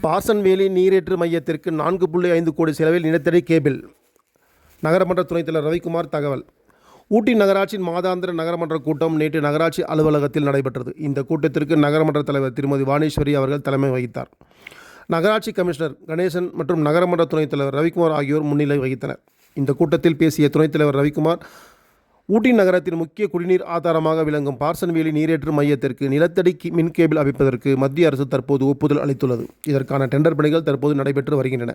பாசன்வேலி நீரேற்று மையத்திற்கு 4.5 கோடி செலவில் நிலத்தடி கேபிள். நகரமன்ற துணைத் தலைவர் ரவிக்குமார் தகவல். ஊட்டி நகராட்சியின் மாதாந்திர நகரமன்ற கூட்டம் நேற்று நகராட்சி அலுவலகத்தில் நடைபெற்றது. இந்த கூட்டத்திற்கு நகரமன்ற தலைவர் திருமதி வாணீஸ்வரி அவர்கள் தலைமை வகித்தார். நகராட்சி கமிஷனர் கணேசன் மற்றும் நகரமன்ற துணைத் தலைவர் ரவிக்குமார் ஆகியோர் முன்னிலை வகித்தனர். இந்த கூட்டத்தில் பேசிய துணைத் தலைவர் ரவிக்குமார், ஊட்டி நகரத்தின் முக்கிய குடிநீர் ஆதாரமாக விளங்கும் பார்சன்வேலி நீரேற்று மையத்திற்கு நிலத்தடி மின் கேபிள் அமைப்பதற்கு மத்திய அரசு தற்போது ஒப்புதல் அளித்துள்ளது. இதற்கான டெண்டர் பணிகள் தற்போது நடைபெற்று வருகின்றன.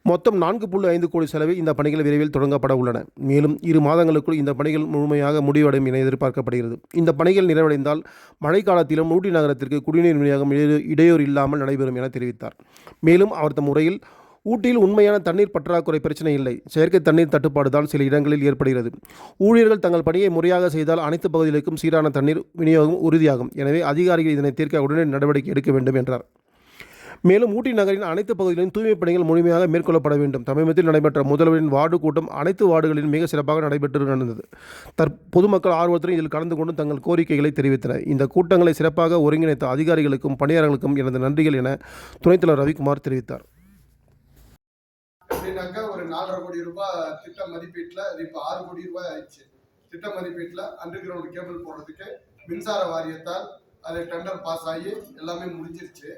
மொத்தம் 4.5 கோடி செலவில் இந்த பணிகள் விரைவில் தொடங்கப்பட உள்ளன. மேலும் 2 மாதங்களுக்குள் இந்த பணிகள் முழுமையாக முடிவடையும் என எதிர்பார்க்கப்படுகிறது. இந்த பணிகள் நிறைவடைந்தால் மழைக்காலத்திலும் ஊட்டி நகரத்திற்கு குடிநீர் விநியோகம் இடையூறு இல்லாமல் நடைபெறும் என தெரிவித்தார். மேலும் அவர் தம் உரையில், ஊட்டியில் உண்மையான தண்ணீர் பற்றாக்குறை பிரச்சனை இல்லை, செயற்கை தண்ணீர் தட்டுப்பாடு தான் சில இடங்களில் ஏற்படுகிறது. ஊழியர்கள் தங்கள் பணியை முறையாக செய்தால் அனைத்து பகுதிகளுக்கும் சீரான தண்ணீர் விநியோகம் உறுதியாகும். எனவே அதிகாரிகள் இதனை தீர்க்க உடனடி நடவடிக்கை எடுக்க வேண்டும் என்றார். மேலும் ஊட்டி நகரின் அனைத்து பகுதிகளிலும் தூய்மைப் பணிகள் முழுமையாக மேற்கொள்ளப்பட வேண்டும். சமீபத்தில் நடைபெற்ற முதல்வரின் வார்டு கூட்டம் அனைத்து வார்டுகளிலும் மிக சிறப்பாக நடைபெற்று நடந்தது. பொதுமக்கள் ஆர்வத்துடன் இதில் கலந்து கொண்டு தங்கள் கோரிக்கைகளை தெரிவித்தனர். இந்த கூட்டங்களை சிறப்பாக ஒருங்கிணைத்த அதிகாரிகளுக்கும் பணியாளர்களுக்கும் எனது நன்றிகள் என துணைத் தலைவர் ரவிக்குமார் தெரிவித்தார். ஒரு 4.5 கோடி ரூபாய் திட்ட மதிப்பீட்டில் இப்போ 6 கோடி ரூபாய் ஆயிடுச்சு. திட்ட மதிப்பீட்டில் அண்டர் கிரவுண்ட் கேபிள் போடுறதுக்கு மின்சார வாரியத்தால் அது டெண்டர் பாஸ் ஆகி எல்லாமே முடிஞ்சிருச்சு.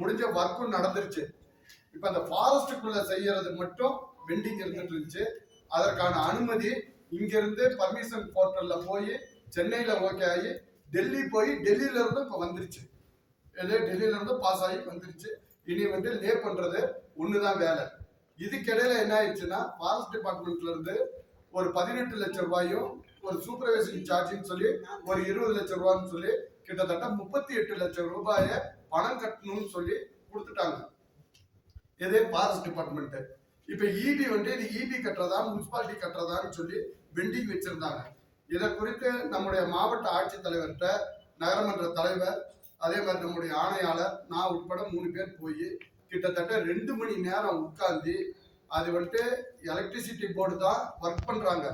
முடிஞ்ச ஒர்க்கும் நடந்துருச்சு. இப்போ அந்த ஃபாரஸ்ட்டுக்குள்ள செய்யறது மட்டும் பெண்டிங் இருந்துட்டு இருந்துச்சு. அதற்கான அனுமதி இங்கிருந்து பர்மிஷன் போர்ட்டல்ல போய் சென்னையில் ஓகே ஆகி டெல்லி போய் டெல்லியில இருந்து இப்போ வந்துருச்சு. டெல்லியில இருந்து பாஸ் ஆகி வந்துருச்சு. இனி லே பண்றது ஒண்ணுதான் வேலை. இதுக்கிடையில என்ன ஆயிடுச்சுன்னா, ஃபாரஸ்ட் டிபார்ட்மெண்ட்ல இருந்து ஒரு 18 லட்சம் ரூபாயும் ஒரு சூப்பர்வைசிங் சார்ஜின்னு சொல்லி ஒரு 20 லட்சம் ரூபான்னு சொல்லி கிட்டத்தட்ட 38 லட்சம் ரூபாய பணம் கட்டணும்னு சொல்லி கொடுத்துட்டாங்க. இதே ஃபாரஸ்ட் டிபார்ட்மெண்ட் இப்ப இபி இது இபி கட்டுறதா முனிசிபாலிட்டி கட்டுறதான்னு சொல்லி பெண்டிங் வச்சிருந்தாங்க. இதை குறித்து நம்முடைய மாவட்ட ஆட்சித்தலைவர்கிட்ட, நகரமன்ற தலைவர், அதே மாதிரி நம்முடைய ஆணையாளர், நான் உட்பட 3 பேர் போய் கிட்டத்தட்ட 2 மணி நேரம் உட்கார்ந்து அது எலக்ட்ரிசிட்டி போர்டு தான் ஒர்க் பண்றாங்க.